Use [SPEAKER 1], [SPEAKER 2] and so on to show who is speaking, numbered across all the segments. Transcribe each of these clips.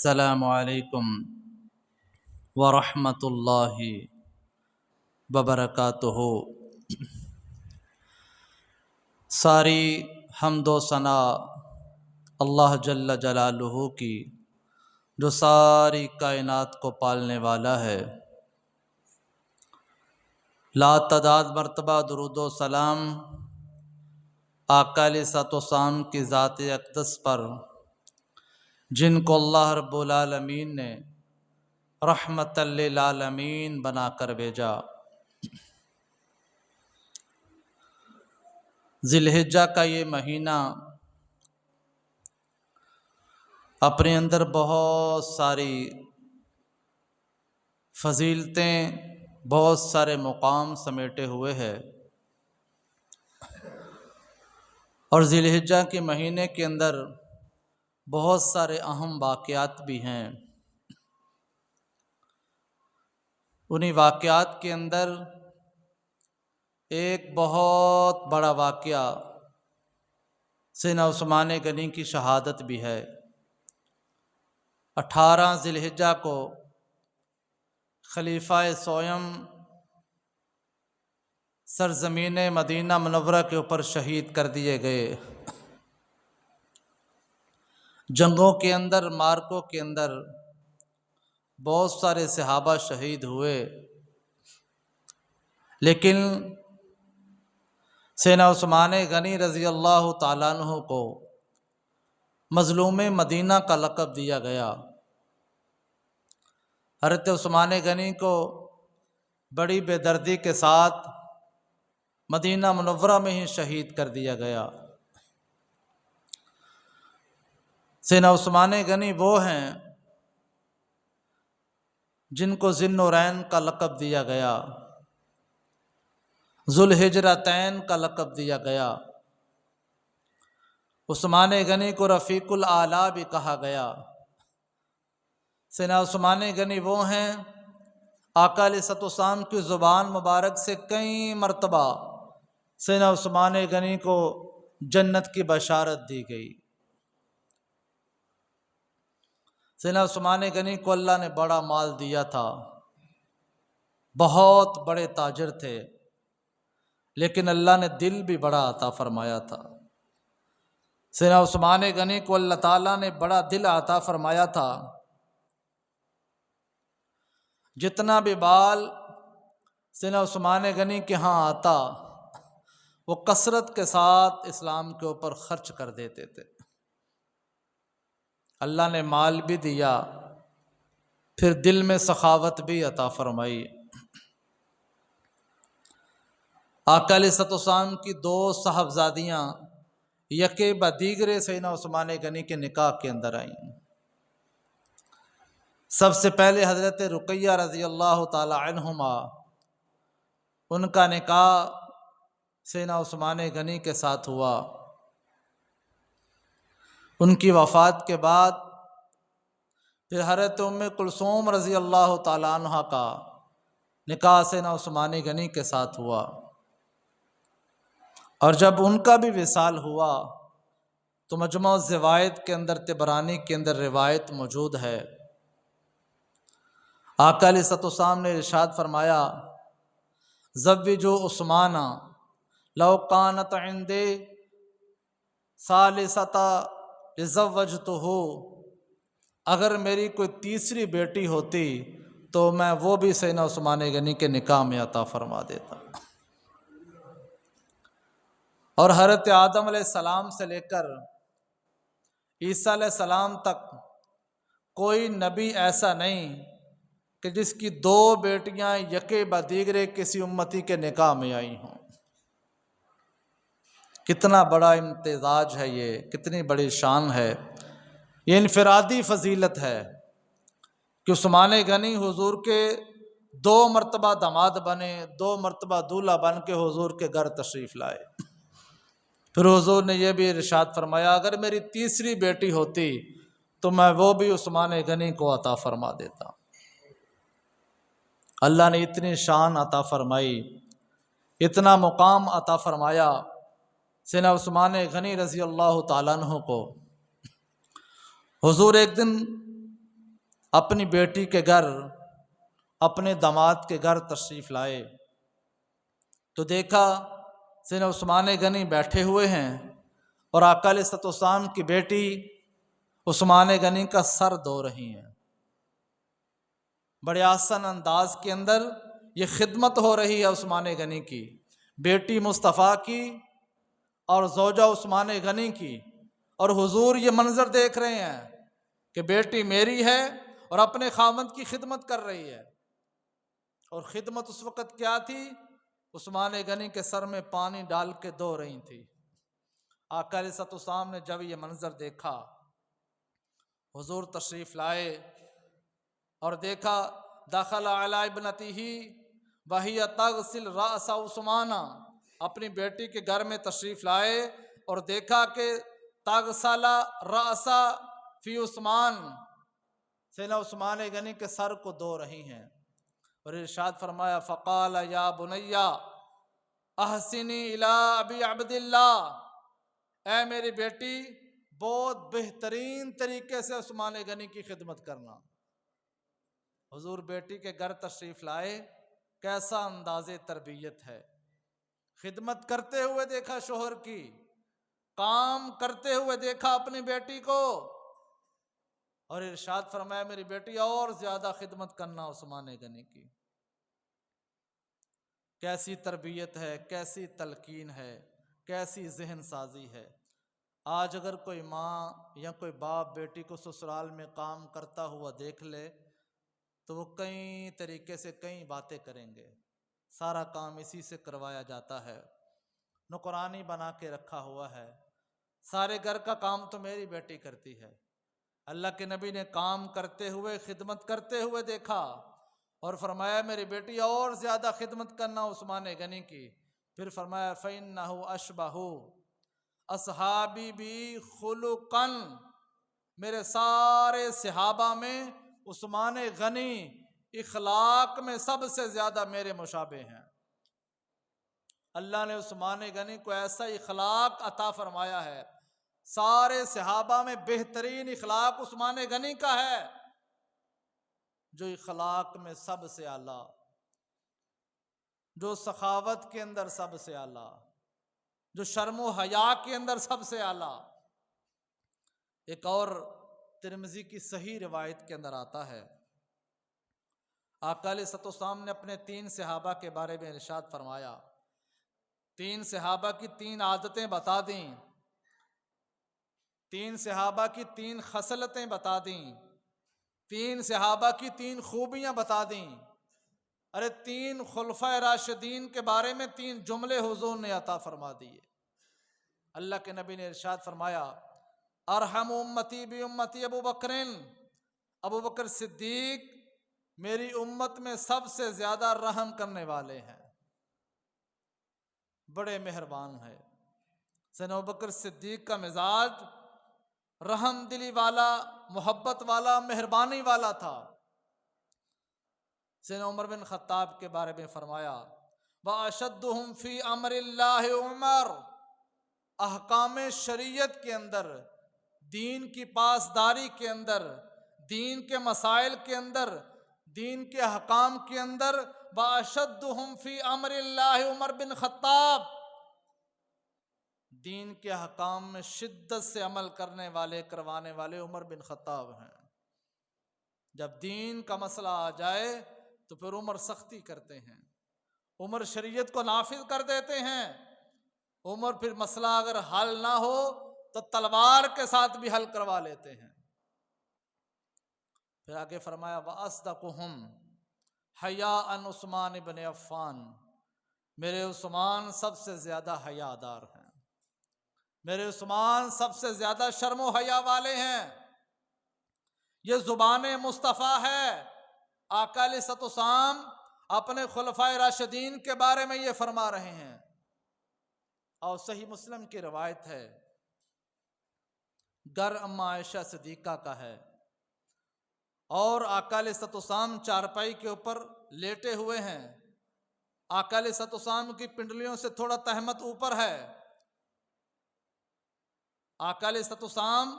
[SPEAKER 1] السلام علیکم ورحمۃ اللہ وبرکاتہ۔ ساری حمد و ثنا اللہ جل جلالہ کی، جو ساری کائنات کو پالنے والا ہے۔ لا تعداد مرتبہ درود و سلام آقا علیہ الصلوۃ والسلام کی ذات اقدس پر، جن کو اللہ رب العالمین نے رحمت للعالمین بنا کر بھیجا۔ ذی الحجہ کا یہ مہینہ اپنے اندر بہت ساری فضیلتیں، بہت سارے مقام سمیٹے ہوئے ہے، اور ذی الحجہ کے مہینے کے اندر بہت سارے اہم واقعات بھی ہیں۔ انہی واقعات کے اندر ایک بہت بڑا واقعہ سیدنا عثمان غنی کی شہادت بھی ہے۔ 18 ذی الحجہ کو خلیفہ سوم سرزمین مدینہ منورہ کے اوپر شہید کر دیے گئے۔ جنگوں کے اندر، مارکوں کے اندر بہت سارے صحابہ شہید ہوئے، لیکن سیدنا عثمان غنی رضی اللہ تعالیٰ عنہ کو مظلوم مدینہ کا لقب دیا گیا۔ حضرت عثمان غنی کو بڑی بے دردی کے ساتھ مدینہ منورہ میں ہی شہید کر دیا گیا۔ سیدنا عثمان غنی وہ ہیں جن کو ذی النورین کا لقب دیا گیا، ذو الحجرتین کا لقب دیا گیا۔ عثمان غنی کو رفیق الاعلیٰ بھی کہا گیا۔ سیدنا عثمان غنی وہ ہیں آقا علیہ الصلوۃ والسلام کی زبان مبارک سے کئی مرتبہ سیدنا عثمان غنی کو جنت کی بشارت دی گئی۔ سیدنا عثمان غنی کو اللہ نے بڑا مال دیا تھا، بہت بڑے تاجر تھے، لیکن اللہ نے دل بھی بڑا عطا فرمایا تھا۔ سیدنا عثمان غنی کو اللہ تعالیٰ نے بڑا دل عطا فرمایا تھا۔ جتنا بھی بال سیدنا عثمان غنی کے ہاں آتا، وہ کثرت کے ساتھ اسلام کے اوپر خرچ کر دیتے تھے۔ اللہ نے مال بھی دیا، پھر دل میں سخاوت بھی عطا فرمائی۔ آقا علیہ الصلوۃ والسلام کی 2 صاحبزادیاں یکے بدیگرے سیدنا عثمان غنی کے نکاح کے اندر آئیں۔ سب سے پہلے حضرت رقیہ رضی اللہ تعالی عنہما، ان کا نکاح سیدنا عثمان غنی کے ساتھ ہوا۔ ان کی وفات کے بعد پھر حضرت ام کلثوم رضی اللہ تعالی عنہ کا نکاح سیدنا عثمان غنی کے ساتھ ہوا، اور جب ان کا بھی وصال ہوا تو مجموع الزوائد کے اندر، طبرانی کے اندر روایت موجود ہے، آقا علیہ الصلوۃ والسلام نے ارشاد فرمایا، زوجوا عثمان لو کانت عندی ثالثۃ لزوجتہ، اگر میری کوئی تیسری بیٹی ہوتی تو میں وہ بھی سیدنا عثمان غنی کے نکاح میں عطا فرما دیتا۔ اور حضرت آدم علیہ السلام سے لے کر عیسیٰ علیہ السلام تک کوئی نبی ایسا نہیں کہ جس کی 2 بیٹیاں یکے بدیگرے کسی امتی کے نکاح میں آئی ہوں۔ کتنا بڑا امتزاج ہے یہ، کتنی بڑی شان ہے، یہ انفرادی فضیلت ہے کہ عثمان غنی حضور کے 2 مرتبہ داماد بنے، 2 مرتبہ دولہا بن کے حضور کے گھر تشریف لائے۔ پھر حضور نے یہ بھی ارشاد فرمایا، اگر میری تیسری بیٹی ہوتی تو میں وہ بھی عثمان غنی کو عطا فرما دیتا۔ اللہ نے اتنی شان عطا فرمائی، اتنا مقام عطا فرمایا سیدنا عثمان غنی رضی اللہ تعالیٰ عنہ کو۔ حضور ایک دن اپنی بیٹی کے گھر، اپنے داماد کے گھر تشریف لائے تو دیکھا سیدنا عثمان غنی بیٹھے ہوئے ہیں اور آقا علیہ الصلوۃ والسلام کی بیٹی عثمان غنی کا سر دھو رہی ہیں۔ بڑے آسان انداز کے اندر یہ خدمت ہو رہی ہے عثمان غنی کی، بیٹی مصطفیٰ کی اور زوجہ عثمان غنی کی، اور حضور یہ منظر دیکھ رہے ہیں کہ بیٹی میری ہے اور اپنے خاوند کی خدمت کر رہی ہے۔ اور خدمت اس وقت کیا تھی؟ عثمان غنی کے سر میں پانی ڈال کے دھو رہی تھی۔ آقا علیہ الصلوۃ والسلام نے جب یہ منظر دیکھا، حضور تشریف لائے اور دیکھا دخل علی ابنتہ وہی تغسل رأس عثمان، اپنی بیٹی کے گھر میں تشریف لائے اور دیکھا کہ تغسل رأس فی عثمان، سیدنا عثمان غنی کے سر کو دھو رہی ہیں، اور ارشاد فرمایا فقال یا بنی احسنی الی ابی عبداللہ، اے میری بیٹی بہت بہترین طریقے سے عثمان غنی کی خدمت کرنا۔ حضور بیٹی کے گھر تشریف لائے، کیسا انداز تربیت ہے، خدمت کرتے ہوئے دیکھا شوہر کی، کام کرتے ہوئے دیکھا اپنی بیٹی کو، اور ارشاد فرمایا میری بیٹی اور زیادہ خدمت کرنا عثمان غنی کی۔ کیسی تربیت ہے، کیسی تلقین ہے، کیسی ذہن سازی ہے۔ آج اگر کوئی ماں یا کوئی باپ بیٹی کو سسرال میں کام کرتا ہوا دیکھ لے تو وہ کئی طریقے سے کئی باتیں کریں گے، سارا کام اسی سے کروایا جاتا ہے، نوکرانی بنا کے رکھا ہوا ہے، سارے گھر کا کام تو میری بیٹی کرتی ہے۔ اللہ کے نبی نے کام کرتے ہوئے، خدمت کرتے ہوئے دیکھا اور فرمایا میری بیٹی اور زیادہ خدمت کرنا عثمان غنی کی۔ پھر فرمایا فَإِنَّهُ أَشْبَهُ اصحابی بھی خلقاً، میرے سارے صحابہ میں عثمان غنی اخلاق میں سب سے زیادہ میرے مشابہ ہیں۔ اللہ نے عثمان غنی کو ایسا اخلاق عطا فرمایا ہے، سارے صحابہ میں بہترین اخلاق عثمان غنی کا ہے، جو اخلاق میں سب سے اعلیٰ، جو سخاوت کے اندر سب سے اعلیٰ، جو شرم و حیا کے اندر سب سے اعلیٰ۔ ایک اور ترمذی کی صحیح روایت کے اندر آتا ہے، آقا علیہ الصلوۃ والسلام نے اپنے 3 صحابہ کے بارے میں ارشاد فرمایا، 3 صحابہ کی 3 عادتیں بتا دیں، 3 صحابہ کی 3 خصلتیں بتا دیں، 3 صحابہ کی 3 خوبیاں بتا دیں۔ ارے 3 خلفائے راشدین کے بارے میں 3 جملے حضور نے عطا فرما دیے۔ اللہ کے نبی نے ارشاد فرمایا ارحم امتی بی امتی ابو بکرن، ابو بکر صدیق میری امت میں سب سے زیادہ رحم کرنے والے ہیں، بڑے مہربان ہیں۔ سیدنا ابو بکر صدیق کا مزاج رحم دلی والا، محبت والا، مہربانی والا تھا۔ سیدنا عمر بن خطاب کے بارے میں فرمایا وَأَشَدُّهُمْ فِي أَمْرِ اللَّهِ عمر، احکام شریعت کے اندر، دین کی پاسداری کے اندر، دین کے مسائل کے اندر، دین کے احکام کے اندر وَأَشَدُّهُمْ فِي أَمْرِ اللَّهِ عمر بن خطاب، دین کے احکام میں شدت سے عمل کرنے والے، کروانے والے عمر بن خطاب ہیں۔ جب دین کا مسئلہ آ جائے تو پھر عمر سختی کرتے ہیں، عمر شریعت کو نافذ کر دیتے ہیں، عمر پھر مسئلہ اگر حل نہ ہو تو تلوار کے ساتھ بھی حل کروا لیتے ہیں۔ پھر آگے فرمایا وَأَصْدَقُهُمْ حَيَاءً عثمان بن عفان، میرے عثمان سب سے زیادہ حیا دار ہیں، میرے عثمان سب سے زیادہ شرم و حیا والے ہیں۔ یہ زبان مصطفیٰ ہے، آقا علیہ الصلوۃ والسلام اپنے خلفائے راشدین کے بارے میں یہ فرما رہے ہیں۔ اور صحیح مسلم کی روایت ہے، گھر اما عائشہ صدیقہ کا ہے اور آقا علیہ الصلوۃ والسلام چارپائی کے اوپر لیٹے ہوئے ہیں، آقا علیہ الصلوۃ والسلام کی پنڈلیوں سے تھوڑا تہمت اوپر ہے، آقا علیہ الصلوۃ والسلام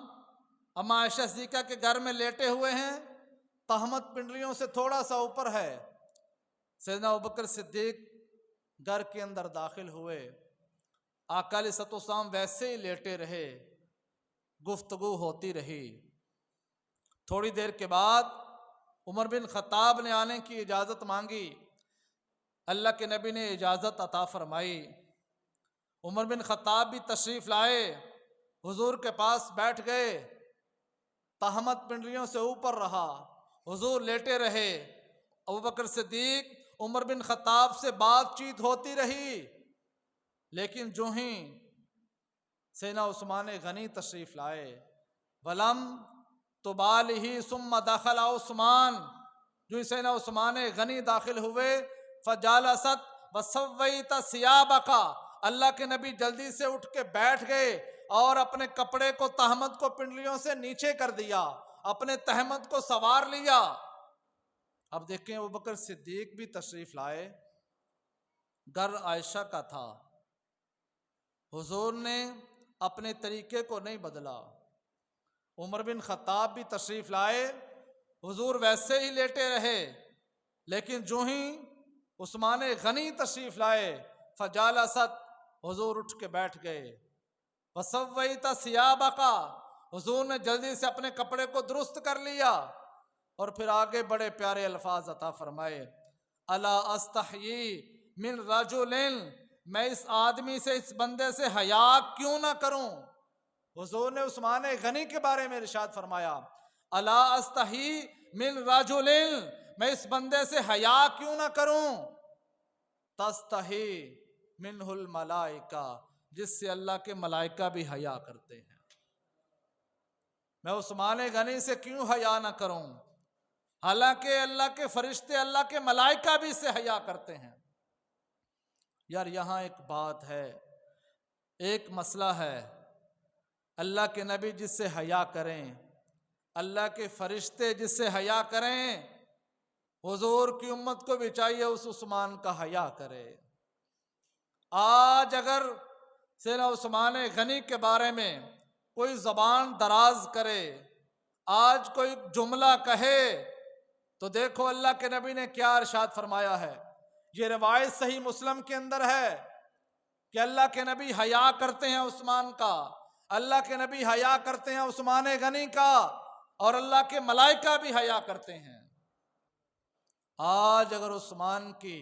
[SPEAKER 1] اما عائشہ صدیقہ کے گھر میں لیٹے ہوئے ہیں، تہمت پنڈلیوں سے تھوڑا سا اوپر ہے، سیدنا ابوبکر صدیق گھر کے اندر داخل ہوئے، آقا علیہ الصلوۃ والسلام ویسے ہی لیٹے رہے، گفتگو ہوتی رہی۔ تھوڑی دیر کے بعد عمر بن خطاب نے آنے کی اجازت مانگی، اللہ کے نبی نے اجازت عطا فرمائی۔ عمر بن خطاب بھی تشریف لائے، حضور کے پاس بیٹھ گئے، تہمت پنڈلیوں سے اوپر رہا، حضور لیٹے رہے، ابوبکر صدیق عمر بن خطاب سے بات چیت ہوتی رہی، لیکن جو ہی سیدنا عثمان غنی تشریف لائے، ولم تبالہ ثم دخل عثمان، جو سیدنا عثمان غنی داخل ہوئے، فجالست وسویت ثیابک، اللہ کے نبی جلدی سے اٹھ کے بیٹھ گئے اور اپنے کپڑے کو تہمت کو پنڈلیوں سے نیچے کر دیا، اپنے تہمت کو سوار لیا۔ اب دیکھیں ابوبکر صدیق بھی تشریف لائے، گھر عائشہ کا تھا، حضور نے اپنے طریقے کو نہیں بدلا۔ عمر بن خطاب بھی تشریف لائے، حضور ویسے ہی لیٹے رہے، لیکن جو ہی عثمان غنی تشریف لائے، فجالست، حضور اٹھ کے بیٹھ گئے، وسویت ثیابک، حضور نے جلدی سے اپنے کپڑے کو درست کر لیا، اور پھر آگے بڑے پیارے الفاظ عطا فرمائے، الا استحیی من رجل، میں اس آدمی سے، اس بندے سے حیا کیوں نہ کروں۔ حضور نے عثمان غنی کے بارے میں ارشاد فرمایا، الا استحی من رجل، میں اس بندے سے حیا کیوں نہ کروں، تستحی منہ الملائکہ، جس سے اللہ کے ملائکہ بھی حیا کرتے ہیں، میں عثمان غنی سے کیوں حیا نہ کروں، حالانکہ اللہ کے فرشتے، اللہ کے ملائکہ بھی اس سے حیا کرتے ہیں۔ یار یہاں ایک بات ہے، ایک مسئلہ ہے، اللہ کے نبی جس سے حیا کریں، اللہ کے فرشتے جس سے حیا کریں، حضور کی امت کو بھی چاہیے اس عثمان کا حیا کرے۔ آج اگر سیدنا عثمان غنی کے بارے میں کوئی زبان دراز کرے، آج کوئی جملہ کہے، تو دیکھو اللہ کے نبی نے کیا ارشاد فرمایا ہے۔ یہ روایت صحیح مسلم کے اندر ہے کہ اللہ کے نبی حیا کرتے ہیں عثمان کا، اللہ کے نبی حیا کرتے ہیں عثمان غنی کا، اور اللہ کے ملائکہ بھی حیا کرتے ہیں۔ آج اگر عثمان کی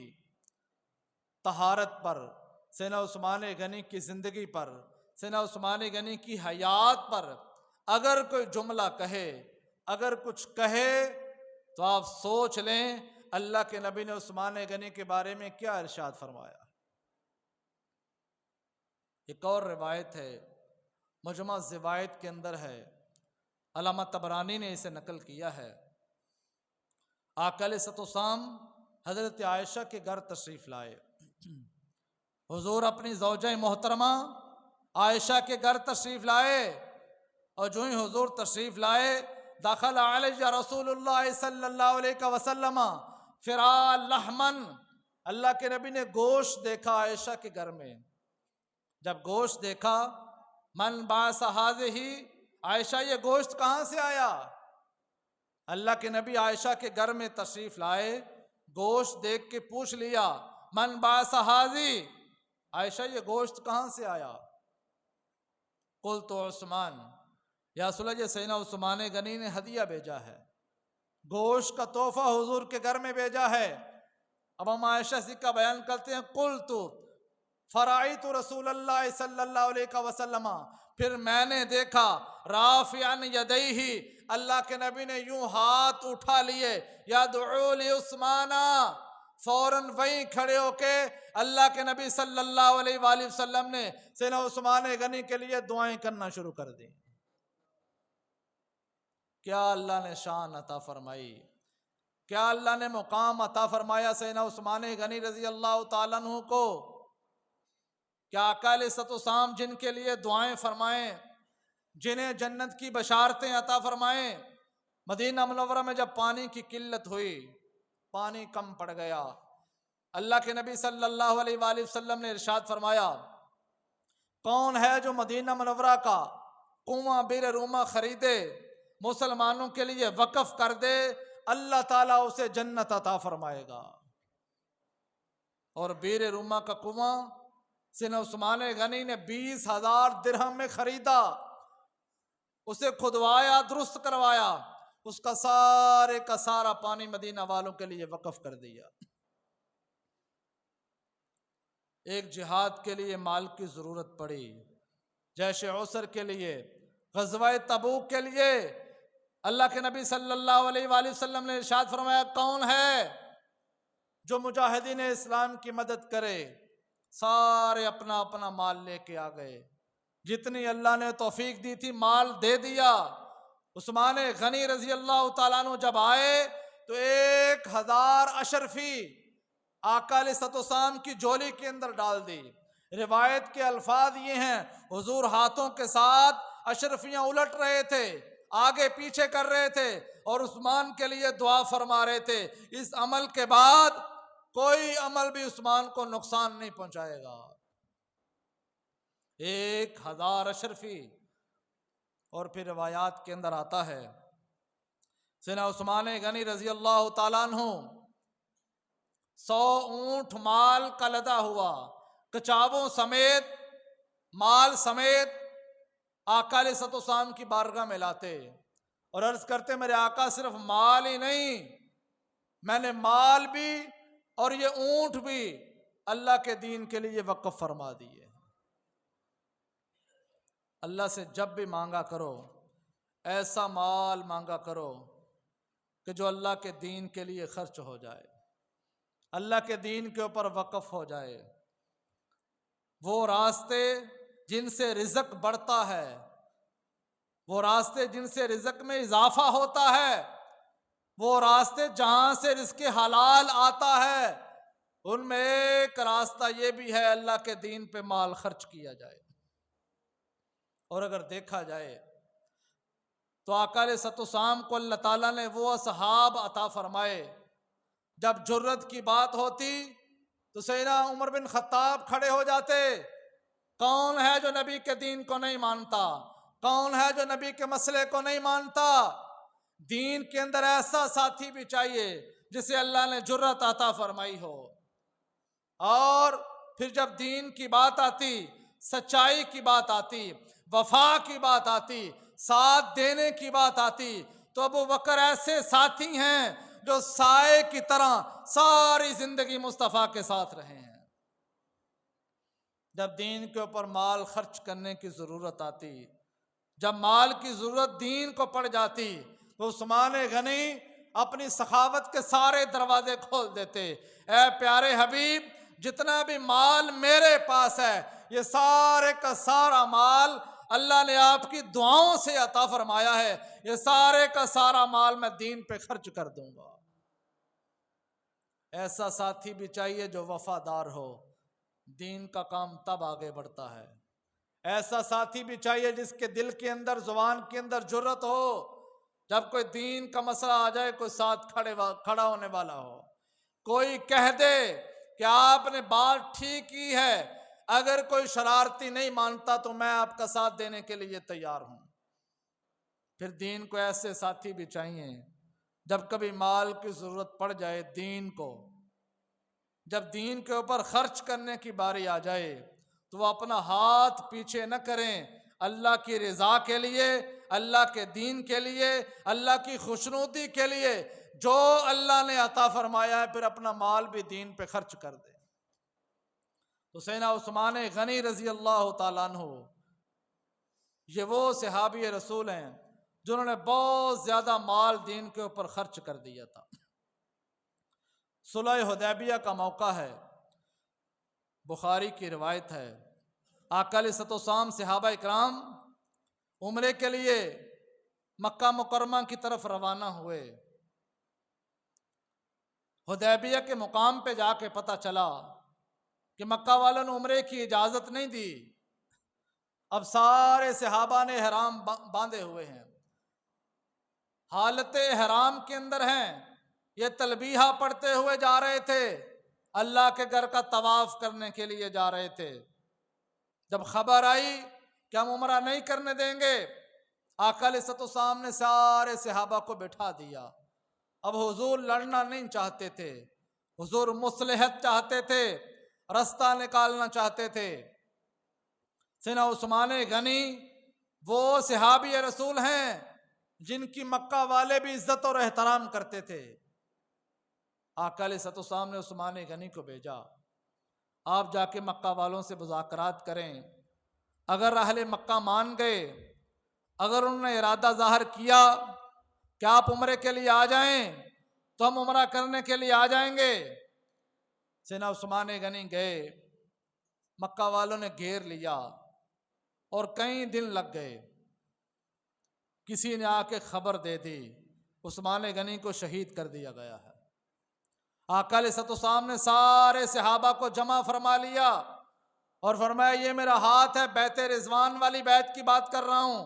[SPEAKER 1] طہارت پر، سیدنا عثمان غنی کی زندگی پر، سیدنا عثمان غنی کی حیات پر اگر کوئی جملہ کہے، اگر کچھ کہے، تو آپ سوچ لیں اللہ کے نبی نے عثمان غنی کے بارے میں کیا ارشاد فرمایا۔ ایک اور روایت ہے، مجمع الزوائد کے اندر ہے، علامہ طبرانی نے اسے نقل کیا ہے، آقا علیہ الصلوۃ والسلام حضرت عائشہ کے گھر تشریف لائے، حضور اپنی زوجہ محترمہ عائشہ کے گھر تشریف لائے، اور جو ہی حضور تشریف لائے، دخل علیہ رسول اللہ صلی اللہ علیہ وسلم فرا لحمن، اللہ کے نبی نے گوشت دیکھا عائشہ کے گھر میں، جب گوشت دیکھا، من باعث ھذہ، عائشہ یہ گوشت کہاں سے آیا؟ اللہ کے نبی عائشہ کے گھر میں تشریف لائے، گوشت دیکھ کے پوچھ لیا، من باعث ھذہ، عائشہ یہ گوشت کہاں سے آیا؟ قلت عثمان، یا رسول اللہ، سیدنا عثمان غنی نے ہدیہ بھیجا ہے، گوشت کا تحفہ حضور کے گھر میں بھیجا ہے۔ اب ہم عائشہ سے کا بیان کرتے ہیں، قلت فرأیت رسول اللہ صلی اللہ علیہ وسلم، پھر میں نے دیکھا، رافعا یدیہ، اللہ کے نبی نے یوں ہاتھ اٹھا لیے، یدعو لعثمان، فوراً وہیں کھڑے ہو کے اللہ کے نبی صلی اللہ علیہ وآلہ وسلم نے سیدنا عثمان غنی کے لیے دعائیں کرنا شروع کر دی۔ کیا اللہ نے شان عطا فرمائی، کیا اللہ نے مقام عطا فرمایا سیدنا عثمان غنی رضی اللہ تعالیٰ عنہ کو، کیا آقا علیہ الصلوۃ والسلام جن کے لیے دعائیں فرمائیں، جنہیں جنت کی بشارتیں عطا فرمائیں، مدینہ منورہ میں جب پانی کی قلت ہوئی، پانی کم پڑ گیا، اللہ کے نبی صلی اللہ علیہ وآلہ وسلم نے ارشاد فرمایا، کون ہے جو مدینہ منورہ کا کنواں بئر رومہ خریدے، مسلمانوں کے لیے وقف کر دے، اللہ تعالیٰ اسے جنت عطا فرمائے گا۔ اور بیر روما کا کنواں سیدنا عثمان غنی نے 20,000 درہم میں خریدا، اسے کھدوایا، درست کروایا، اس کا سارے کا سارا پانی مدینہ والوں کے لیے وقف کر دیا۔ ایک جہاد کے لیے مال کی ضرورت پڑی، جیش عسر کے لیے، غزوہ تبوک کے لیے، اللہ کے نبی صلی اللہ علیہ وآلہ وسلم نے ارشاد فرمایا کون ہے جو مجاہدین اسلام کی مدد کرے؟ سارے اپنا اپنا مال لے کے آ گئے، جتنی اللہ نے توفیق دی تھی مال دے دیا۔ عثمان غنی رضی اللہ تعالیٰ عنہ جب آئے تو 1,000 اشرفی آقا علیہ الصلوۃ والسلام کی جولی کے اندر ڈال دی۔ روایت کے الفاظ یہ ہیں، حضور ہاتھوں کے ساتھ اشرفیاں الٹ رہے تھے، آگے پیچھے کر رہے تھے اور عثمان کے لیے دعا فرما رہے تھے، اس عمل کے بعد کوئی عمل بھی عثمان کو نقصان نہیں پہنچائے گا۔ 1,000 اشرفی۔ اور پھر روایات کے اندر آتا ہے سیدنا عثمان غنی رضی اللہ تعالیٰ عنہ 100 اونٹ مال کا لدا ہوا، کچاووں سمیت، مال سمیت آقا علیہ الصلوۃ والسلام کی بارگاہ میں لاتے اور عرض کرتے میرے آقا صرف مال ہی نہیں، میں نے مال بھی اور یہ اونٹ بھی اللہ کے دین کے لیے وقف فرما دیے۔ اللہ سے جب بھی مانگا کرو ایسا مال مانگا کرو کہ جو اللہ کے دین کے لیے خرچ ہو جائے، اللہ کے دین کے اوپر وقف ہو جائے۔ وہ راستے جن سے رزق بڑھتا ہے، وہ راستے جن سے رزق میں اضافہ ہوتا ہے، وہ راستے جہاں سے رزق حلال آتا ہے، ان میں ایک راستہ یہ بھی ہے اللہ کے دین پہ مال خرچ کیا جائے۔ اور اگر دیکھا جائے تو آقا علیہ الصلوۃ والسلام کو اللہ تعالیٰ نے وہ اصحاب عطا فرمائے، جب جرت کی بات ہوتی تو سیدنا عمر بن خطاب کھڑے ہو جاتے، کون ہے جو نبی کے دین کو نہیں مانتا؟ کون ہے جو نبی کے مسئلے کو نہیں مانتا؟ دین کے اندر ایسا ساتھی بھی چاہیے جسے اللہ نے جرت عطا فرمائی ہو۔ اور پھر جب دین کی بات آتی، سچائی کی بات آتی، وفا کی بات آتی، ساتھ دینے کی بات آتی، تو ابو بکر ایسے ساتھی ہیں جو سائے کی طرح ساری زندگی مصطفیٰ کے ساتھ رہے ہیں۔ جب دین کے اوپر مال خرچ کرنے کی ضرورت آتی، جب مال کی ضرورت دین کو پڑ جاتی، تو عثمان غنی اپنی سخاوت کے سارے دروازے کھول دیتے۔ اے پیارے حبیب، جتنا بھی مال میرے پاس ہے یہ سارے کا سارا مال اللہ نے آپ کی دعاؤں سے عطا فرمایا ہے، یہ سارے کا سارا مال میں دین پہ خرچ کر دوں گا۔ ایسا ساتھی بھی چاہیے جو وفادار ہو، دین کا کام تب آگے بڑھتا ہے۔ ایسا ساتھی بھی چاہیے جس کے دل کے اندر، زبان کے اندر جرت ہو، جب کوئی دین کا مسئلہ آ جائے کوئی ساتھ کھڑا ہونے والا ہو، کوئی کہہ دے کہ آپ نے بات ٹھیک کی ہے، اگر کوئی شرارتی نہیں مانتا تو میں آپ کا ساتھ دینے کے لیے تیار ہوں۔ پھر دین کو ایسے ساتھی بھی چاہیے، جب کبھی مال کی ضرورت پڑ جائے دین کو، جب دین کے اوپر خرچ کرنے کی باری آ جائے تو وہ اپنا ہاتھ پیچھے نہ کریں، اللہ کی رضا کے لیے، اللہ کے دین کے لیے، اللہ کی خوشنودی کے لیے جو اللہ نے عطا فرمایا ہے پھر اپنا مال بھی دین پہ خرچ کر دیں۔ تو سیدنا عثمان غنی رضی اللہ تعالیٰ عنہ یہ وہ صحابی رسول ہیں جنہوں نے بہت زیادہ مال دین کے اوپر خرچ کر دیا تھا۔ صلح حدیبیہ کا موقع ہے، بخاری کی روایت ہے، آقا علیہ الصلوۃ والسلام صحابہ اکرام عمرے کے لیے مکہ مکرمہ کی طرف روانہ ہوئے۔ حدیبیہ کے مقام پہ جا کے پتہ چلا کہ مکہ والوں نے عمرے کی اجازت نہیں دی، اب سارے صحابہ نے احرام باندھے ہوئے ہیں، حالت احرام کے اندر ہیں، یہ تلبیہ پڑھتے ہوئے جا رہے تھے، اللہ کے گھر کا طواف کرنے کے لیے جا رہے تھے۔ جب خبر آئی کہ ہم عمرہ نہیں کرنے دیں گے، آقا علیہ الصلوۃ والسلام نے سارے صحابہ کو بٹھا دیا اب حضور لڑنا نہیں چاہتے تھے، حضور مصلحت چاہتے تھے، رستہ نکالنا چاہتے تھے۔ سیدنا عثمان غنی وہ صحابی رسول ہیں جن کی مکہ والے بھی عزت اور احترام کرتے تھے۔ آقا علیہ الصلوۃ والسلام نے عثمان غنی کو بھیجا، آپ جا کے مکہ والوں سے مذاکرات کریں، اگر اہل مکہ مان گئے، اگر انہوں نے ارادہ ظاہر کیا کہ آپ عمرے کے لیے آ جائیں تو ہم عمرہ کرنے کے لیے آ جائیں گے۔ سیدنا عثمان غنی گئے، مکہ والوں نے گھیر لیا اور کئی دن لگ گئے۔ کسی نے آ کے خبر دے دی عثمان غنی کو شہید کر دیا گیا ہے۔ آقا علیہ الصلوۃ والسلام نے سارے صحابہ کو جمع فرما لیا اور فرمایا یہ میرا ہاتھ ہے، بیت رضوان والی بیت کی بات کر رہا ہوں،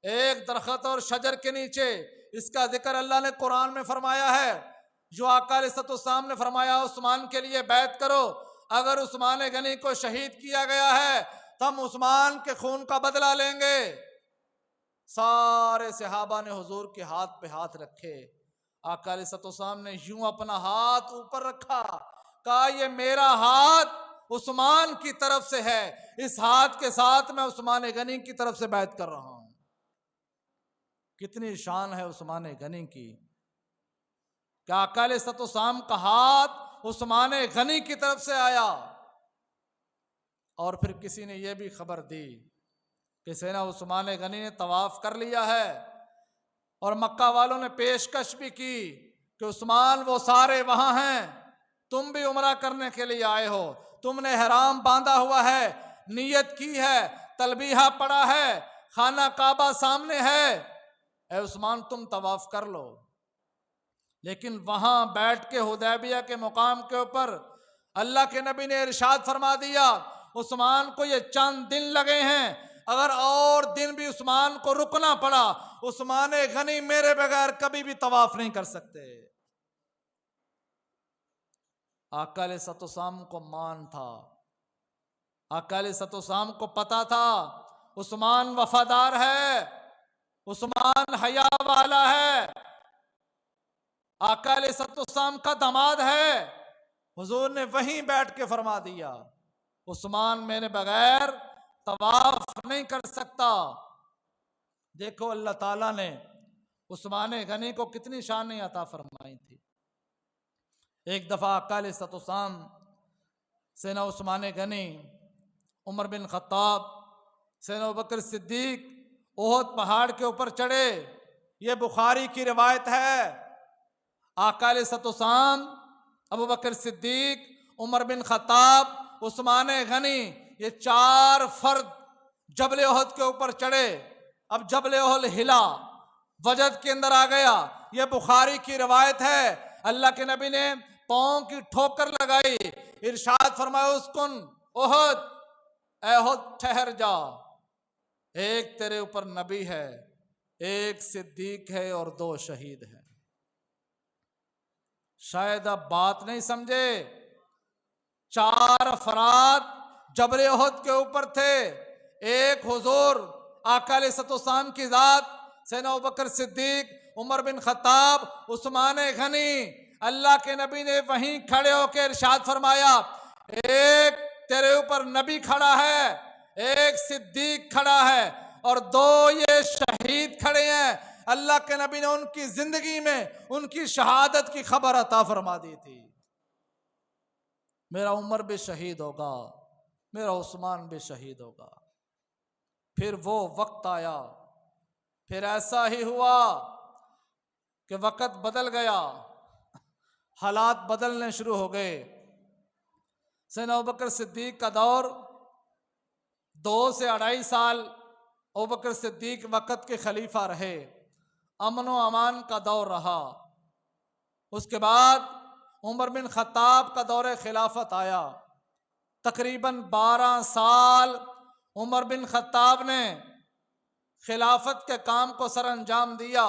[SPEAKER 1] ایک درخت اور شجر کے نیچے، اس کا ذکر اللہ نے قرآن میں فرمایا ہے۔ جو آقا علیہ الصلوۃ والسلام نے فرمایا عثمان کے لیے بیعت کرو، اگر عثمان غنی کو شہید کیا گیا ہے تو ہم عثمان کے خون کا بدلہ لیں گے۔ سارے صحابہ نے حضور کے ہاتھ پہ ہاتھ رکھے، آقا علیہ الصلوۃ والسلام نے یوں اپنا ہاتھ اوپر رکھا، کہا یہ میرا ہاتھ عثمان کی طرف سے ہے، اس ہاتھ کے ساتھ میں عثمان غنی کی طرف سے بیعت کر رہا ہوں۔ کتنی شان ہے عثمان غنی کی کہ آقا علیہ الصلوۃ والسلام کا ہاتھ عثمان غنی کی طرف سے آیا۔ اور پھر کسی نے یہ بھی خبر دی کہ سیدنا عثمان غنی نے طواف کر لیا ہے، اور مکہ والوں نے پیشکش بھی کی کہ عثمان وہ سارے وہاں ہیں، تم بھی عمرہ کرنے کے لیے آئے ہو، تم نے احرام باندھا ہوا ہے، نیت کی ہے، تلبیہ پڑا ہے، خانہ کعبہ سامنے ہے، اے عثمان تم طواف کر لو۔ لیکن وہاں بیٹھ کے حدیبیہ کے مقام کے اوپر اللہ کے نبی نے ارشاد فرما دیا عثمان کو یہ چند دن لگے ہیں، اگر اور دن بھی عثمان کو رکنا پڑا، عثمان غنی میرے بغیر کبھی بھی طواف نہیں کر سکتے۔ آقا علیہ الصلوۃ والسلام کو مان تھا، آقا علیہ الصلوۃ والسلام کو پتا تھا عثمان وفادار ہے، عثمان حیا والا ہے، آقا علیہ الصلوۃ والسلام کا داماد ہے۔ حضور نے وہیں بیٹھ کے فرما دیا عثمان میرے بغیر طواف نہیں کر سکتا۔ دیکھو اللہ تعالیٰ نے عثمان غنی کو کتنی شان عطا فرمائی تھی۔ ایک دفعہ آقا علیہ الصلوۃ والسلام سیدنا عثمان غنی، عمر بن خطاب، سیدنا ابوبکر صدیق احد پہاڑ کے اوپر چڑھے، یہ بخاری کی روایت ہے۔ آقا علیہ الصلوۃ والسلام، ابوبکر صدیق، عمر بن خطاب، عثمان غنی، یہ چار فرد جبل احد کے اوپر چڑھے۔ اب جبل احد ہلا، وجد کے اندر آ گیا، یہ بخاری کی روایت ہے۔ اللہ کے نبی نے پاؤں کی ٹھوکر لگائی، ارشاد فرمایا اسکن احد، اے احد ٹھہر جا، ایک تیرے اوپر نبی ہے، ایک صدیق ہے اور دو شہید ہیں۔ شاید اب بات نہیں سمجھے، چار افراد جبل احد کے اوپر تھے، ایک حضور آقا علیہ الصلوۃ والسلام کی ذات، سیدنا ابوبکر صدیق، عمر بن خطاب، عثمان غنی۔ اللہ کے نبی نے وہیں کھڑے ہو کے ارشاد فرمایا ایک تیرے اوپر نبی کھڑا ہے، ایک صدیق کھڑا ہے اور دو یہ شہید کھڑے ہیں۔ اللہ کے نبی نے ان کی زندگی میں ان کی شہادت کی خبر عطا فرما دی تھی۔ میرا عمر بھی شہید ہوگا، میرا عثمان بھی شہید ہوگا۔ پھر وہ وقت آیا، پھر ایسا ہی ہوا کہ وقت بدل گیا، حالات بدلنے شروع ہو گئے۔ سیدنا ابوبکر صدیق کا دور 2 سے 2.5 سال ابوبکر صدیق وقت کے خلیفہ رہے، امن و امان کا دور رہا۔ اس کے بعد عمر بن خطاب کا دور خلافت آیا، تقریباً 12 سال عمر بن خطاب نے خلافت کے کام کو سر انجام دیا،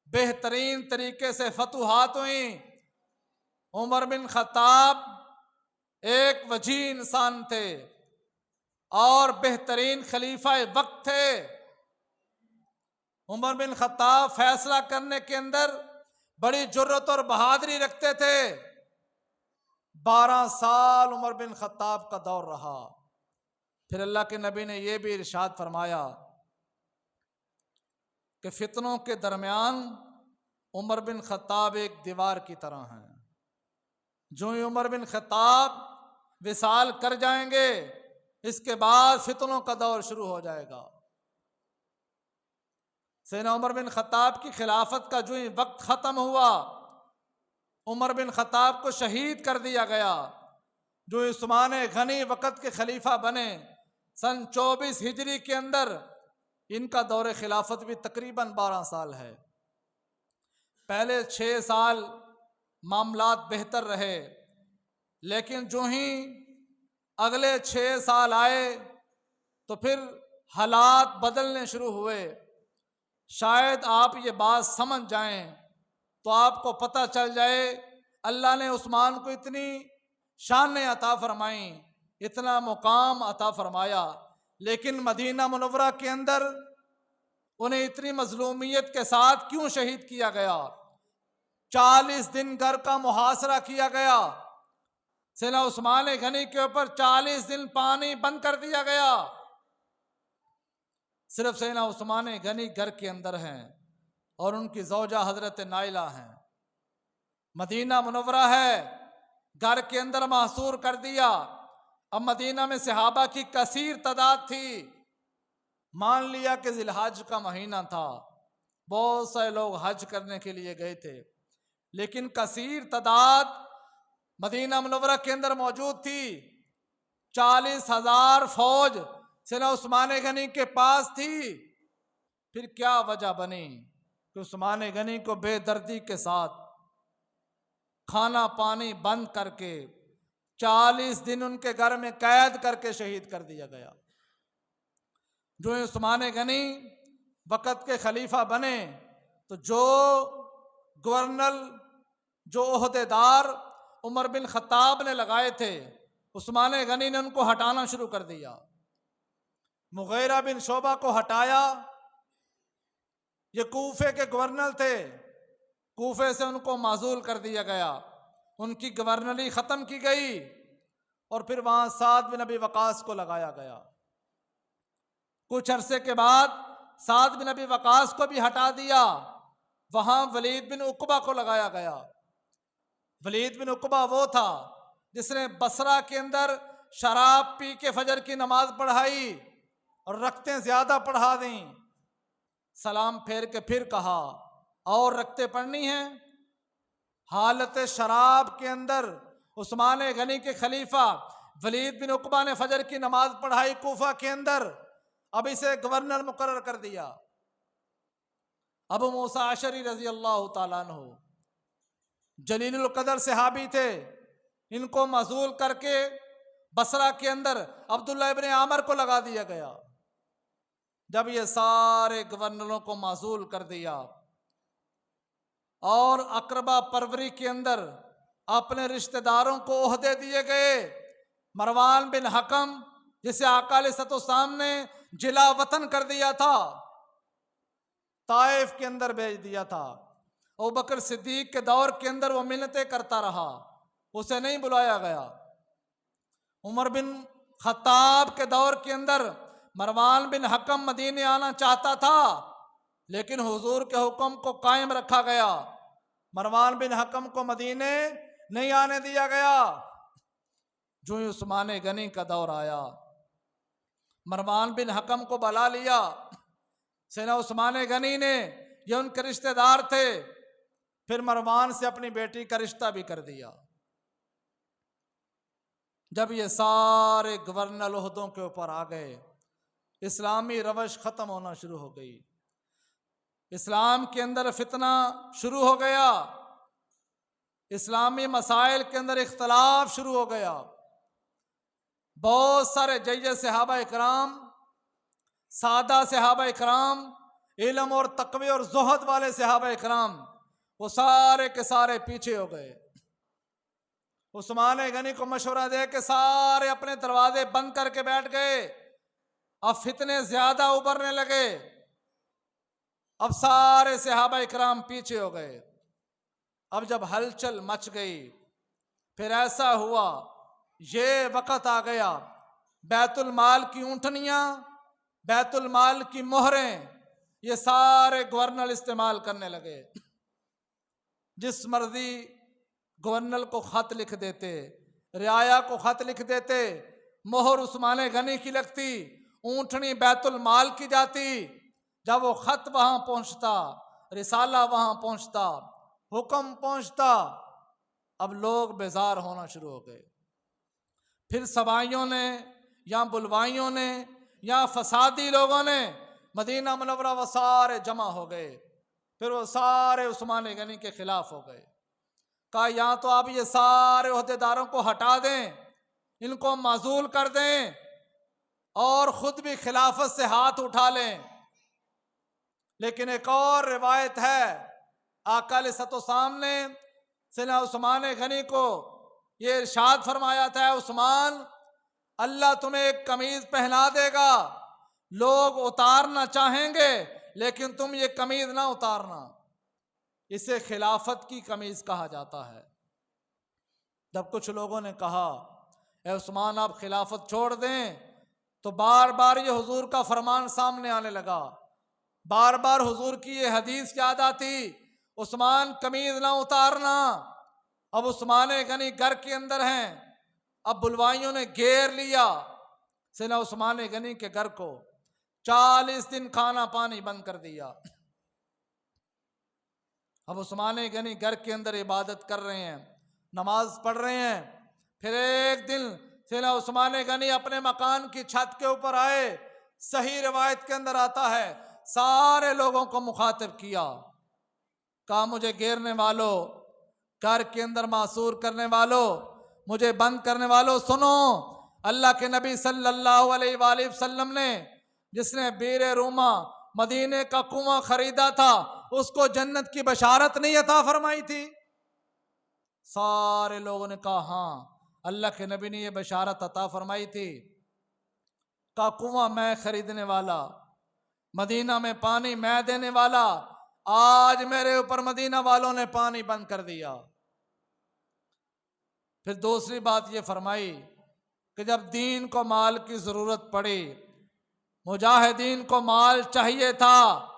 [SPEAKER 1] بہترین طریقے سے فتوحات ہوئیں۔ عمر بن خطاب ایک وجیح انسان تھے اور بہترین خلیفہ وقت تھے۔ عمر بن خطاب فیصلہ کرنے کے اندر بڑی جرت اور بہادری رکھتے تھے۔ 12 سال عمر بن خطاب کا دور رہا۔ پھر اللہ کے نبی نے یہ بھی ارشاد فرمایا کہ فتنوں کے درمیان عمر بن خطاب ایک دیوار کی طرح ہیں۔ جو ہی عمر بن خطاب وصال کر جائیں گے، اس کے بعد فتنوں کا دور شروع ہو جائے گا۔ سیدنا عمر بن خطاب کی خلافت کا جو ہی وقت ختم ہوا، عمر بن خطاب کو شہید کر دیا گیا۔ جو عثمان غنی وقت کے خلیفہ بنے سن 24 ہجری کے اندر، ان کا دور خلافت بھی تقریباً 12 سال ہے۔ پہلے 6 سال معاملات بہتر رہے، لیکن جو ہی اگلے 6 سال آئے تو پھر حالات بدلنے شروع ہوئے۔ شاید آپ یہ بات سمجھ جائیں تو آپ کو پتہ چل جائے اللہ نے عثمان کو اتنی شان عطا فرمائیں، اتنا مقام عطا فرمایا، لیکن مدینہ منورہ کے اندر انہیں اتنی مظلومیت کے ساتھ کیوں شہید کیا گیا؟ 40 دن گھر کا محاصرہ کیا گیا۔ سیدنا عثمان غنی کے اوپر 40 دن پانی بند کر دیا گیا۔ صرف سیدنا عثمان غنی گھر کے اندر ہیں اور ان کی زوجہ حضرت نائلہ ہیں۔ مدینہ منورہ ہے، گھر کے اندر محصور کر دیا۔ اب مدینہ میں صحابہ کی کثیر تعداد تھی۔ مان لیا کہ ذی الحج کا مہینہ تھا، بہت سے لوگ حج کرنے کے لیے گئے تھے، لیکن کثیر تعداد مدینہ منورہ کے اندر موجود تھی۔ 40,000 فوج سیدنا عثمان غنی کے پاس تھی۔ پھر کیا وجہ بنی کہ عثمان غنی کو بے دردی کے ساتھ کھانا پانی بند کر کے 40 دن ان کے گھر میں قید کر کے شہید کر دیا گیا۔ جو عثمان غنی وقت کے خلیفہ بنے تو جو گورنر، جو عہدیدار عمر بن خطاب نے لگائے تھے، عثمان غنی نے ان کو ہٹانا شروع کر دیا۔ مغیرہ بن شعبہ کو ہٹایا، یہ کوفے کے گورنر تھے، کوفے سے ان کو معزول کر دیا گیا، ان کی گورنری ختم کی گئی، اور پھر وہاں سعد بن ابی وقاص کو لگایا گیا۔ کچھ عرصے کے بعد سعد بن ابی وقاص کو بھی ہٹا دیا، وہاں ولید بن عقبہ کو لگایا گیا۔ ولید بن عقبہ وہ تھا جس نے بصرہ کے اندر شراب پی کے فجر کی نماز پڑھائی اور رکعتیں زیادہ پڑھا دیں۔ سلام پھیر کے پھر کہا اور رکعتیں پڑھنی ہیں۔ حالت شراب کے اندر عثمان غنی کے خلیفہ ولید بن عقبہ نے فجر کی نماز پڑھائی کوفہ کے اندر، اب اسے گورنر مقرر کر دیا۔ ابو موسیٰ اشعری رضی اللہ تعالیٰ عنہ جلیل القدر صحابی تھے، ان کو معزول کر کے بصرہ کے اندر عبداللہ ابن عامر کو لگا دیا گیا۔ جب یہ سارے گورنروں کو معزول کر دیا اور اقربا پروری کے اندر اپنے رشتہ داروں کو عہدے دیے گئے، مروان بن حکم جسے آقا علیہ الصلوۃ والسلام نے جلا وطن کر دیا تھا، طائف کے اندر بھیج دیا تھا، ابوبکر صدیق کے دور کے اندر وہ منتیں کرتا رہا، اسے نہیں بلایا گیا۔ عمر بن خطاب کے دور کے اندر مروان بن حکم مدینے آنا چاہتا تھا، لیکن حضور کے حکم کو قائم رکھا گیا، مروان بن حکم کو مدینے نہیں آنے دیا گیا۔ جو ہی عثمان غنی کا دور آیا، مروان بن حکم کو بلا لیا سیدنا عثمان غنی نے، یہ ان کے رشتہ دار تھے، پھر مروان سے اپنی بیٹی کا رشتہ بھی کر دیا۔ جب یہ سارے گورنر عہدوں کے اوپر آ گئے، اسلامی روش ختم ہونا شروع ہو گئی، اسلام کے اندر فتنہ شروع ہو گیا، اسلامی مسائل کے اندر اختلاف شروع ہو گیا۔ بہت سارے جید صحابہ اکرام، سادہ صحابہ اکرام، علم اور تقوی اور زہد والے صحابہ اکرام، وہ سارے کے سارے پیچھے ہو گئے۔ عثمان غنی کو مشورہ دے کے سارے اپنے دروازے بند کر کے بیٹھ گئے۔ اب فتنے زیادہ ابھرنے لگے، اب سارے صحابہ اکرام پیچھے ہو گئے۔ اب جب ہلچل مچ گئی، پھر ایسا ہوا، یہ وقت آ گیا، بیت المال کی اونٹنیاں، بیت المال کی مہریں، یہ سارے گورنر استعمال کرنے لگے۔ جس مرضی گورنر کو خط لکھ دیتے، رعایا کو خط لکھ دیتے، مہر عثمان غنی کی لگتی، اونٹنی بیت المال کی جاتی۔ جب وہ خط وہاں پہنچتا، رسالہ وہاں پہنچتا، حکم پہنچتا، اب لوگ بیزار ہونا شروع ہو گئے۔ پھر سبائیوں نے یا بلوائیوں نے یا فسادی لوگوں نے مدینہ منورہ وہ سارے جمع ہو گئے، پھر وہ سارے عثمان غنی کے خلاف ہو گئے۔ کہا یا تو آپ یہ سارے عہدیداروں کو ہٹا دیں، ان کو معزول کر دیں، اور خود بھی خلافت سے ہاتھ اٹھا لیں۔ لیکن ایک اور روایت ہے، آقا علیہ الصلوۃ والسلام نے سیدنا عثمان غنی کو یہ ارشاد فرمایا تھا، عثمان اللہ تمہیں ایک قمیض پہنا دے گا، لوگ اتارنا چاہیں گے لیکن تم یہ قمیض نہ اتارنا، اسے خلافت کی قمیض کہا جاتا ہے۔ جب کچھ لوگوں نے کہا اے عثمان آپ خلافت چھوڑ دیں، تو بار بار یہ حضور کا فرمان سامنے آنے لگا، بار بار حضور کی یہ حدیث یاد آتی، عثمان قمیض نہ اتارنا۔ اب عثمان غنی گھر کے اندر ہیں، اب بلوائیوں نے گھیر لیا سیدنا عثمان غنی کے گھر کو، 40 دن کھانا پانی بند کر دیا۔ اب عثمان غنی گھر کے اندر عبادت کر رہے ہیں، نماز پڑھ رہے ہیں۔ پھر ایک دن سیدنا عثمان غنی اپنے مکان کی چھت کے اوپر آئے، صحیح روایت کے اندر آتا ہے، سارے لوگوں کو مخاطب کیا، کہا مجھے گھیرنے والوں، گھر کے اندر معصور کرنے والوں، مجھے بند کرنے والوں، سنو، اللہ کے نبی صلی اللہ علیہ وآلہ وسلم نے جس نے بیر روما مدینے کا کنواں خریدا تھا، اس کو جنت کی بشارت نہیں عطا فرمائی تھی؟ سارے لوگوں نے کہا ہاں اللہ کے نبی نے یہ بشارت عطا فرمائی تھی۔ کہا کنواں میں خریدنے والا، مدینہ میں پانی میں دینے والا، آج میرے اوپر مدینہ والوں نے پانی بند کر دیا۔ پھر دوسری بات یہ فرمائی کہ جب دین کو مال کی ضرورت پڑی، مجاہدین کو مال چاہیے تھا،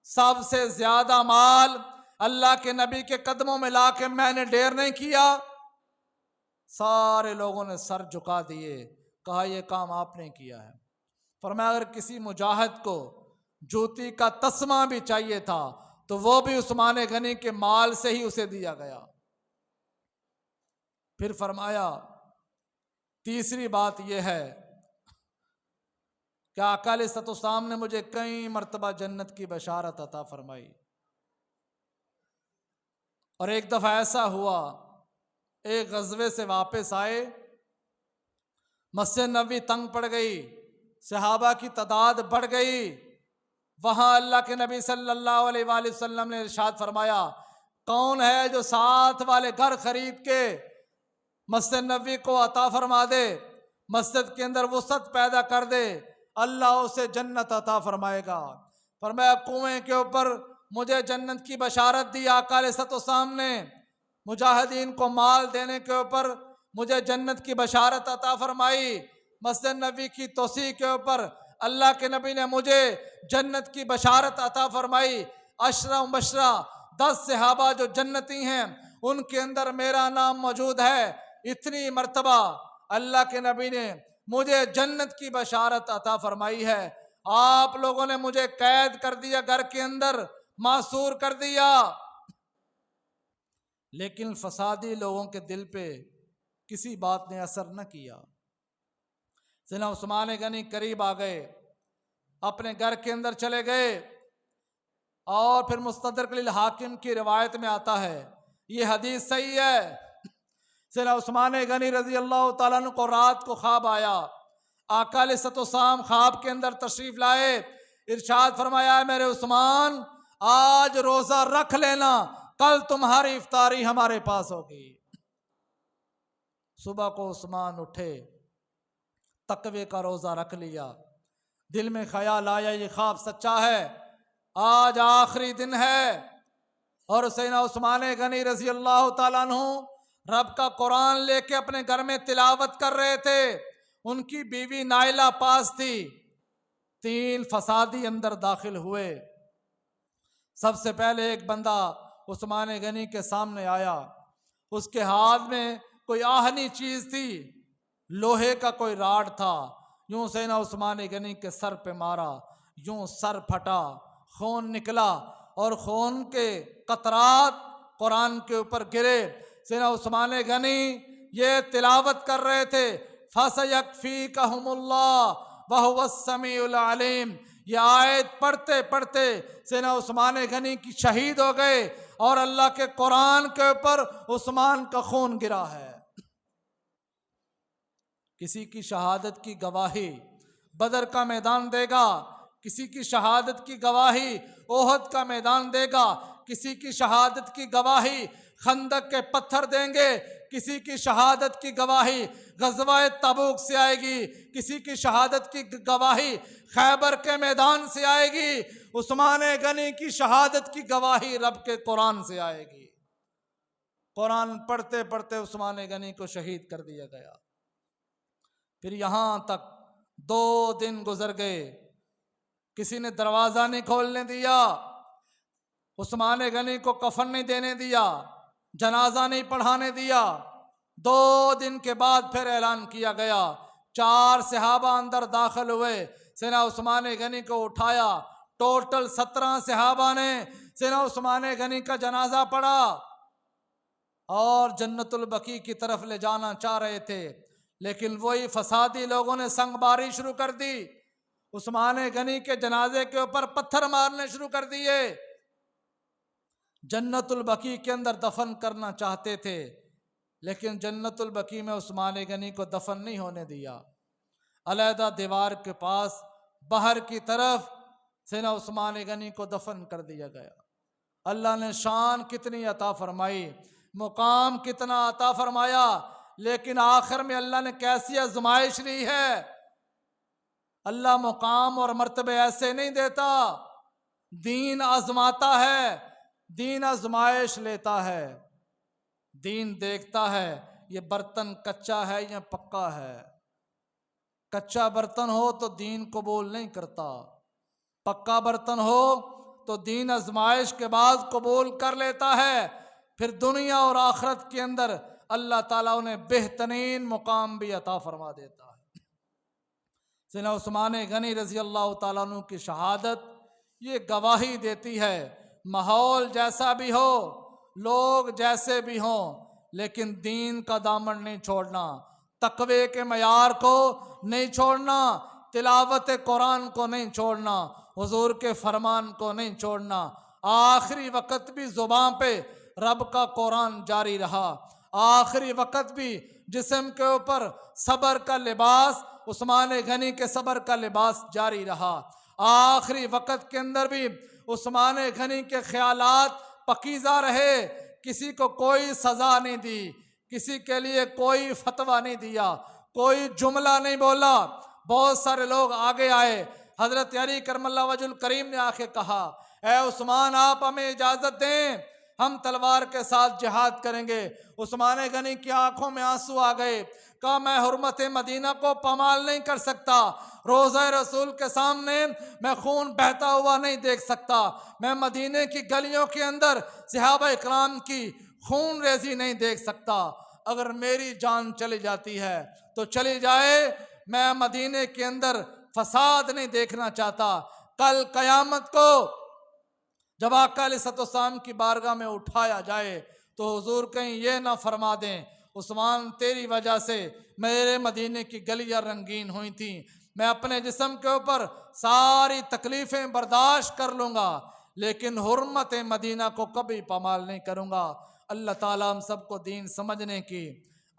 [SPEAKER 1] سب سے زیادہ مال اللہ کے نبی کے قدموں میں لا کے میں نے ڈھیر نہیں کیا۔ سارے لوگوں نے سر جھکا دیے، کہا یہ کام آپ نے کیا ہے۔ فرمایا اگر کسی مجاہد کو جوتی کا تسمہ بھی چاہیے تھا تو وہ بھی عثمان غنی کے مال سے ہی اسے دیا گیا۔ پھر فرمایا تیسری بات یہ ہے کہ آقا علیہ الصلوۃ والسلام نے مجھے کئی مرتبہ جنت کی بشارت عطا فرمائی، اور ایک دفعہ ایسا ہوا، ایک غزوے سے واپس آئے، مسجد نبوی تنگ پڑ گئی، صحابہ کی تعداد بڑھ گئی، وہاں اللہ کے نبی صلی اللہ علیہ وآلہ وسلم نے ارشاد فرمایا کون ہے جو ساتھ والے گھر خرید کے مسجد نبوی کو عطا فرما دے، مسجد کے اندر وسعت پیدا کر دے، اللہ اسے جنت عطا فرمائے گا۔ فرمایا کنویں کے اوپر مجھے جنت کی بشارت دی آقا علیہ الصلوۃ والسلام نے، مجاہدین کو مال دینے کے اوپر مجھے جنت کی بشارت عطا فرمائی، مسجد نبوی کی توسیع کے اوپر اللہ کے نبی نے مجھے جنت کی بشارت عطا فرمائی، 10 مبشرہ 10 صحابہ جو جنتی ہیں ان کے اندر میرا نام موجود ہے۔ اتنی مرتبہ اللہ کے نبی نے مجھے جنت کی بشارت عطا فرمائی ہے، آپ لوگوں نے مجھے قید کر دیا، گھر کے اندر معصور کر دیا، لیکن فسادی لوگوں کے دل پہ کسی بات نے اثر نہ کیا۔ سیدنا عثمان غنی قریب آ گئے، اپنے گھر کے اندر چلے گئے، اور پھر مستدرک للحاکم کی روایت میں آتا ہے، یہ حدیث صحیح ہے، سیدنا عثمان غنی رضی اللہ تعالیٰ عنہ کو رات کو خواب آیا، آقا علیہ الصلوۃ والسلام خواب کے اندر تشریف لائے، ارشاد فرمایا میرے عثمان آج روزہ رکھ لینا، کل تمہاری افطاری ہمارے پاس ہوگی۔ صبح کو عثمان اٹھے، تقوی کا روزہ رکھ لیا، دل میں خیال آیا یہ خواب سچا ہے، آج آخری دن ہے، اور سیدنا عثمان غنی رضی اللہ تعالیٰ عنہ رب کا قرآن لے کے اپنے گھر میں تلاوت کر رہے تھے. ان کی بیوی نائلہ پاس تھی. 3 فسادی اندر داخل ہوئے. سب سے پہلے ایک بندہ عثمان غنی کے سامنے آیا. اس کے ہاتھ میں کوئی آہنی چیز تھی, لوہے کا کوئی راڈ تھا. یوں سیدنا عثمان غنی کے سر پہ مارا, یوں سر پھٹا, خون نکلا اور خون کے قطرات قرآن کے اوپر گرے. سیدنا عثمان غنی یہ تلاوت کر رہے تھے, فَسَيَكْفِيكَهُمُ اللَّهُ وَهُوَ السَّمِيعُ الْعَلِيمُ. یہ آیت پڑھتے پڑھتے سیدنا عثمان غنی کی شہید ہو گئے اور اللہ کے قرآن کے اوپر عثمان کا خون گرا ہے. کسی کی شہادت کی گواہی بدر کا میدان دے گا, کسی کی شہادت کی گواہی احد کا میدان دے گا, کسی کی شہادت کی گواہی خندق کے پتھر دیں گے, کسی کی شہادت کی گواہی غزوہ تبوک سے آئے گی, کسی کی شہادت کی گواہی خیبر کے میدان سے آئے گی. عثمان غنی کی شہادت کی گواہی رب کے قرآن سے آئے گی. قرآن پڑھتے پڑھتے عثمان غنی کو شہید کر دیا گیا. پھر یہاں تک 2 دن گزر گئے, کسی نے دروازہ نہیں کھولنے دیا, عثمان غنی کو کفن نہیں دینے دیا, جنازہ نہیں پڑھانے دیا. 2 دن کے بعد پھر اعلان کیا گیا. 4 صحابہ اندر داخل ہوئے, سیدنا عثمان غنی کو اٹھایا. ٹوٹل 17 صحابہ نے سیدنا عثمان غنی کا جنازہ پڑھا اور جنت البقیع کی طرف لے جانا چاہ رہے تھے, لیکن وہی فسادی لوگوں نے سنگ باری شروع کر دی. عثمان غنی کے جنازے کے اوپر پتھر مارنے شروع کر دیے. جنت البقیع کے اندر دفن کرنا چاہتے تھے, لیکن جنت البقیع میں عثمان غنی کو دفن نہیں ہونے دیا. علیحدہ دیوار کے پاس باہر کی طرف سیدنا عثمان غنی کو دفن کر دیا گیا. اللہ نے شان کتنی عطا فرمائی, مقام کتنا عطا فرمایا, لیکن آخر میں اللہ نے کیسی آزمائش لی ہے. اللہ مقام اور مرتبے ایسے نہیں دیتا, دین آزماتا ہے, دین آزمائش لیتا ہے. دین دیکھتا ہے یہ برتن کچا ہے یا پکا ہے. کچا برتن ہو تو دین قبول نہیں کرتا, پکا برتن ہو تو دین آزمائش کے بعد قبول کر لیتا ہے. پھر دنیا اور آخرت کے اندر اللہ تعالیٰ انہیں بہترین مقام بھی عطا فرما دیتا ہے. سیدنا عثمان غنی رضی اللہ تعالیٰ عنہ کی شہادت یہ گواہی دیتی ہے, ماحول جیسا بھی ہو, لوگ جیسے بھی ہوں, لیکن دین کا دامن نہیں چھوڑنا, تقوی کے معیار کو نہیں چھوڑنا, تلاوت قرآن کو نہیں چھوڑنا, حضور کے فرمان کو نہیں چھوڑنا. آخری وقت بھی زبان پہ رب کا قرآن جاری رہا, آخری وقت بھی جسم کے اوپر صبر کا لباس, عثمان غنی کے صبر کا لباس جاری رہا. آخری وقت کے اندر بھی عثمان غنی کے خیالات پکیزہ رہے, کسی کو کوئی سزا نہیں دی, کسی کے لیے کوئی فتویٰ نہیں دیا, کوئی جملہ نہیں بولا. بہت سارے لوگ آگے آئے, حضرت علی کرم اللہ وجہ الکریم نے آ کے کہا, اے عثمان آپ ہمیں اجازت دیں, ہم تلوار کے ساتھ جہاد کریں گے. عثمان غنی کی آنکھوں میں آنسو آ گئے, کہا میں حرمت مدینہ کو پامال نہیں کر سکتا, روضہ رسول کے سامنے میں خون بہتا ہوا نہیں دیکھ سکتا, میں مدینے کی گلیوں کے اندر صحابہ اکرام کی خون ریزی نہیں دیکھ سکتا. اگر میری جان چلی جاتی ہے تو چلی جائے, میں مدینے کے اندر فساد نہیں دیکھنا چاہتا. کل قیامت کو جب آقا علیہ السلام کی بارگاہ میں اٹھایا جائے تو حضور کہیں یہ نہ فرما دیں, عثمان تیری وجہ سے میرے مدینے کی گلیاں رنگین ہوئی تھیں, میں اپنے جسم کے اوپر ساری تکلیفیں برداشت کر لوں گا, لیکن حرمت مدینہ کو کبھی پامال نہیں کروں گا. اللہ تعالیٰ ہم سب کو دین سمجھنے کی,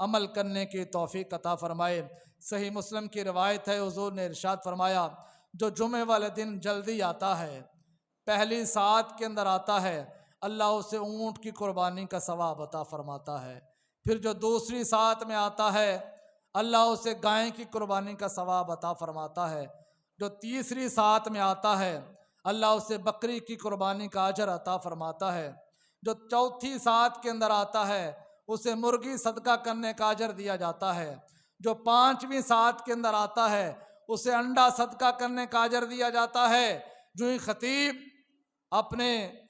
[SPEAKER 1] عمل کرنے کی توفیق عطا فرمائے. صحیح مسلم کی روایت ہے, حضور نے ارشاد فرمایا, جو جمعے والے دن جلدی آتا ہے, پہلی ساعت کے اندر آتا ہے, اللہ اسے اونٹ کی قربانی کا ثواب عطا فرماتا ہے. پھر جو دوسری ساعت میں آتا ہے, اللہ اسے گائے کی قربانی کا ثواب عطا فرماتا ہے. جو تیسری ساعت میں آتا ہے, اللہ اسے بکری کی قربانی کا اجر عطا فرماتا ہے. جو چوتھی سات کے اندر آتا ہے اسے مرغی صدقہ کرنے کا اجر دیا جاتا ہے، جو پانچویں سات کے اندر آتا ہے اسے انڈا صدقہ کرنے کا اجر دیا جاتا ہے۔ جو ہی خطیب اپنے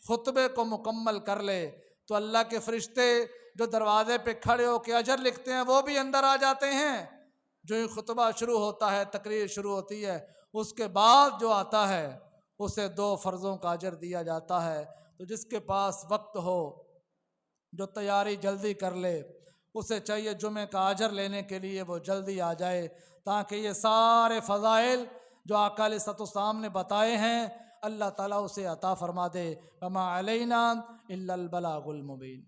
[SPEAKER 1] خطبے کو مکمل کر لے تو اللہ کے فرشتے جو دروازے پہ کھڑے ہو کے اجر لکھتے ہیں وہ بھی اندر آ جاتے ہیں۔ جو ہی خطبہ شروع ہوتا ہے، تقریر شروع ہوتی ہے، اس کے بعد جو آتا ہے اسے 2 فرضوں کا اجر دیا جاتا ہے۔ تو جس کے پاس وقت ہو، جو تیاری جلدی کر لے، اسے چاہیے جمعہ کا اجر لینے کے لیے وہ جلدی آ جائے، تاکہ یہ سارے فضائل جو آقا علیہ الصلوۃ والسلام نے بتائے ہیں اللہ تعالیٰ اسے عطا فرما دے۔ وما علینا الا البلاغ المبین۔